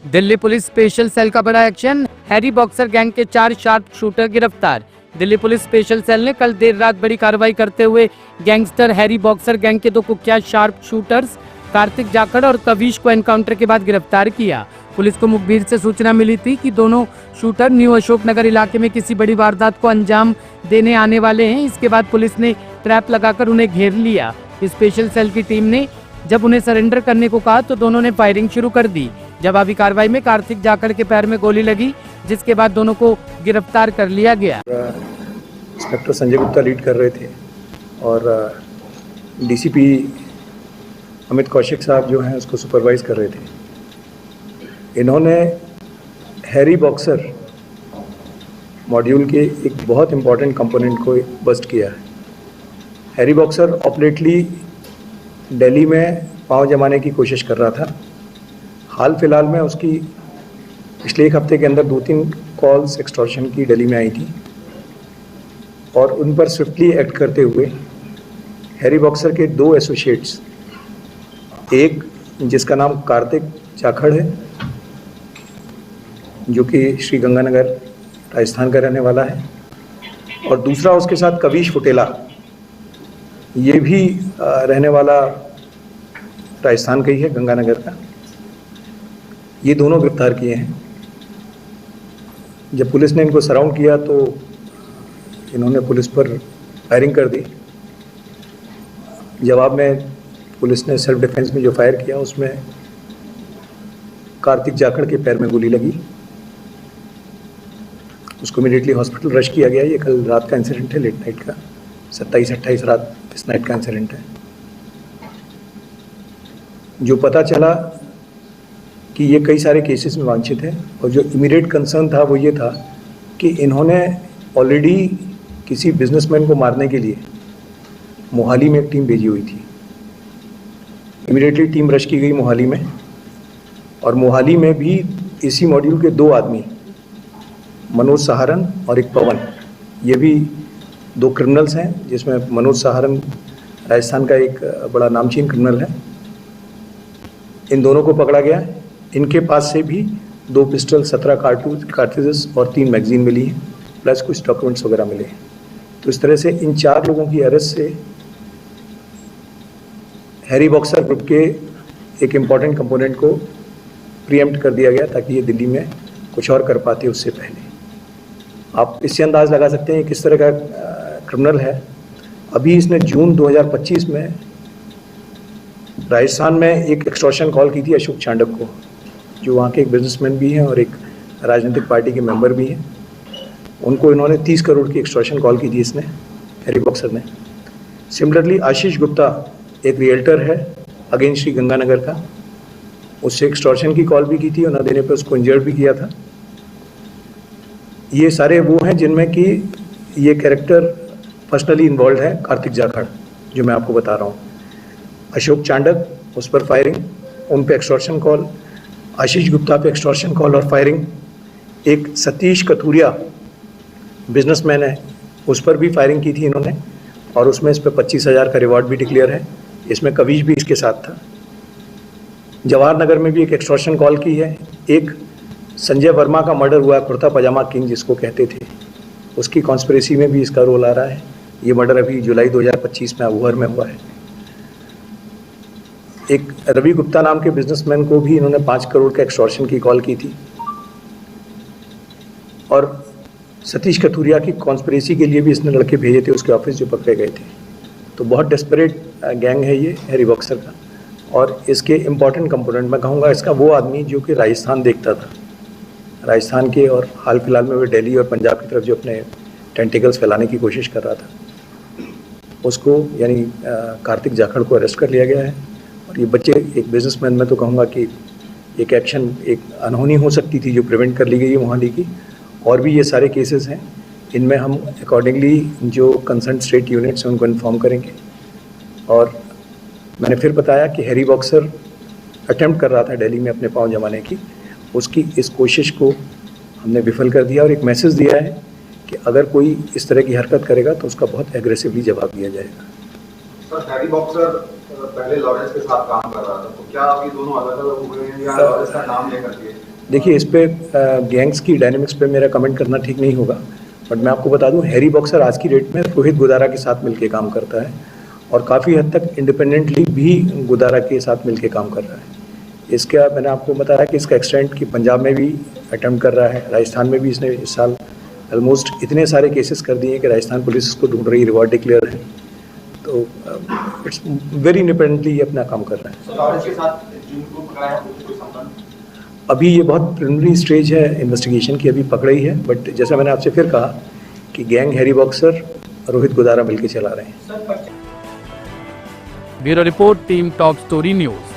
Delhi police special cell का बड़ा action, Harry boxer gang के 4 शार्प शूटर गिरफ्तार। दिल्ली पुलिस स्पेशल सेल ने कल देर रात बड़ी कार्रवाई करते हुए गैंगस्टर हैरी बॉक्सर गैंग के 2 कुख्यात शार्प शूटर्स कार्तिक जाखड़ और कविश को एनकाउंटर के बाद गिरफ्तार किया। पुलिस को मुखबिर से सूचना मिली थी कि दोनों शूटर न्यू अशोकनगर इलाके में किसी बड़ी वारदात को अंजाम देने आने वाले हैं। इसके बाद पुलिस ने ट्रैप लगाकर उन्हें घेर लिया। स्पेशल सेल की टीम ने जब उन्हें सरेंडर करने को कहा तो दोनों ने फायरिंग शुरू कर दी। जवाबी कार्रवाई में कार्तिक जाखड़ के पैर में गोली लगी, जिसके बाद दोनों को गिरफ्तार कर लिया गया। इंस्पेक्टर संजय गुप्ता लीड कर रहे थे और डीसीपी अमित कौशिक साहब जो हैं उसको सुपरवाइज कर रहे थे। इन्होंने हैरी बॉक्सर मॉड्यूल के एक बहुत इम्पॉर्टेंट कंपोनेंट को बस्ट किया है। हैरी बॉक्सर ऑपरेटली दिल्ली में पाँव जमाने की कोशिश कर रहा था। हाल फिलहाल में उसकी पिछले एक हफ्ते के अंदर 2-3 कॉल्स एक्सटॉर्शन की दिल्ली में आई थी और उन पर स्विफ्टली एक्ट करते हुए हैरी बॉक्सर के 2 एसोसिएट्स, एक जिसका नाम कार्तिक जाखड़ है जो कि श्री गंगानगर राजस्थान का रहने वाला है, और दूसरा उसके साथ कविश फुटेला, ये भी रहने वाला राजस्थान का ही है, गंगानगर का। ये दोनों गिरफ्तार किए हैं। जब पुलिस ने इनको सराउंड किया तो इन्होंने पुलिस पर फायरिंग कर दी। जवाब में पुलिस ने सेल्फ डिफेंस में जो फायर किया उसमें कार्तिक जाखड़ के पैर में गोली लगी। उसको इमीडिएटली हॉस्पिटल रश किया गया। ये कल रात का इंसिडेंट है, लेट नाइट का, 27-28 रात इस नाइट का इंसिडेंट है। जो पता चला कि ये कई सारे केसेस में वांछित है, और जो इमीडिएट कंसर्न था वो ये था कि इन्होंने ऑलरेडी किसी बिजनेसमैन को मारने के लिए मोहाली में एक टीम भेजी हुई थी। इमीडिएटली टीम रश की गई मोहाली में, और मोहाली में भी इसी मॉड्यूल के 2 आदमी, मनोज सहारन और एक पवन, ये भी 2 क्रिमिनल्स हैं, जिसमें मनोज सहारन राजस्थान का एक बड़ा नामचीन क्रिमिनल है। इन दोनों को पकड़ा गया। इनके पास से भी 2 पिस्टल, 17 कार्ट्रिजेस और 3 मैगजीन मिली हैं, प्लस कुछ डॉक्यूमेंट्स वगैरह मिले हैं। तो इस तरह से इन 4 लोगों की अरेस्ट से हैरी बॉक्सर ग्रुप के एक इम्पॉर्टेंट कंपोनेंट को प्रीएम्प्ट कर दिया गया ताकि ये दिल्ली में कुछ और कर पाते उससे पहले। आप इससे अंदाज़ लगा सकते हैं किस तरह का क्रिमिनल है। अभी इसने जून 2025 में राजस्थान में एक एक्सटॉर्शन कॉल की थी अशोक चांडक को, जो वहाँ के एक बिजनेसमैन भी हैं और एक राजनीतिक पार्टी के मेंबर भी हैं। उनको इन्होंने 30 करोड़ की एक्सटॉर्शन कॉल की थी इसने, हैरी बॉक्सर ने। सिमिलरली आशीष गुप्ता एक रियल्टर है अगेंस्ट श्री गंगानगर का, उससे एक्सटॉर्शन की कॉल भी की थी और न देने पर उसको इंजर्ड भी किया था। ये सारे वो हैं जिनमें कि ये कैरेक्टर पर्सनली इन्वॉल्व है। कार्तिक जाखड़ जो मैं आपको बता रहा हूँ, अशोक चांडक, उस पर फायरिंग, उन पे एक्सटॉर्शन कॉल, आशीष गुप्ता पे एक्सटॉर्शन कॉल और फायरिंग, एक सतीश कथूरिया बिजनेसमैन है, उस पर भी फायरिंग की थी इन्होंने, और उसमें इस पर 25,000 का रिवॉर्ड भी डिक्लेयर है। इसमें कविश भी इसके साथ था। जवाहर नगर में भी एक एक्सटॉर्शन कॉल की है। एक संजय वर्मा का मर्डर हुआ, कुर्ता पजामा किंग जिसको कहते थे, उसकी कॉन्स्पिरेसी में भी इसका रोल आ रहा है। ये मर्डर अभी जुलाई 2025 में अबूहर में हुआ है। एक रवि गुप्ता नाम के बिजनेसमैन को भी इन्होंने 5 करोड़ का एक्सटॉर्शन की कॉल की थी, और सतीश कथूरिया की कॉन्स्पिरेसी के लिए भी इसने लड़के भेजे थे उसके ऑफिस, जो पकड़े गए थे। तो बहुत डेस्परेट गैंग है ये हैरी बॉक्सर का। और इसके इम्पॉर्टेंट कंपोनेंट मैं कहूँगा इसका वो आदमी जो कि राजस्थान देखता था, राजस्थान के, और हाल फिलहाल में वो दिल्ली और पंजाब की तरफ जो अपने टेंटिकल्स फैलाने की कोशिश कर रहा था, उसको यानी कार्तिक जाखड़ को अरेस्ट कर लिया गया है। और ये बच्चे, एक बिजनेसमैन में तो कहूँगा कि एक एक्शन एक अनहोनी हो सकती थी जो प्रिवेंट कर ली गई है मोहाली की। और भी ये सारे केसेस हैं, इनमें हम अकॉर्डिंगली जो कंसर्न स्टेट यूनिट्स हैं उनको इन्फॉर्म करेंगे। और मैंने फिर बताया कि हैरी बॉक्सर अटेम्प्ट कर रहा था दिल्ली में अपने पाँव जमाने की, उसकी इस कोशिश को हमने विफल कर दिया और एक मैसेज दिया है कि अगर कोई इस तरह की हरकत करेगा तो उसका बहुत एग्रेसिवली जवाब दिया जाएगा। सर, हैरी बॉक्सर पहले लॉरेंस के साथ काम कर रहा था, तो क्या अभी दोनों अलग अलग हुए हैं या लॉरेंस का नाम लेकर के देखिए इस पे गैंग्स की डायनेमिक्स पे मेरा कमेंट करना ठीक नहीं होगा, बट मैं आपको बता दूं हैरी बॉक्सर आज की डेट में रोहित गुदारा के साथ मिलकर काम करता है और काफ़ी हद तक इंडिपेंडेंटली भी गुदारा के साथ मिलकर काम कर रहा है। इसका मैंने आपको बताया कि इसका एक्सटेंट कि पंजाब में भी अटेम्प्ट कर रहा है, राजस्थान में भी इसने इस साल ऑलमोस्ट इतने सारे केसेस कर दिए हैं कि राजस्थान पुलिस इसको ढूंढ रही, रिवॉर्ड डिक्लेयर है, तो इट्स वेरी इंडिपेंडेंटली ये अपना काम कर रहा है। सर इसके साथ जिनको पकड़ा है कोई संबंध? अभी ये बहुत प्रिलिमिनरी स्टेज है इन्वेस्टिगेशन की, अभी पकड़ा ही है, बट जैसा मैंने आपसे फिर कहा कि gang Harry boxer Rohit Gudara मिलकर चला रहे हैं। Bureau report, team top story news.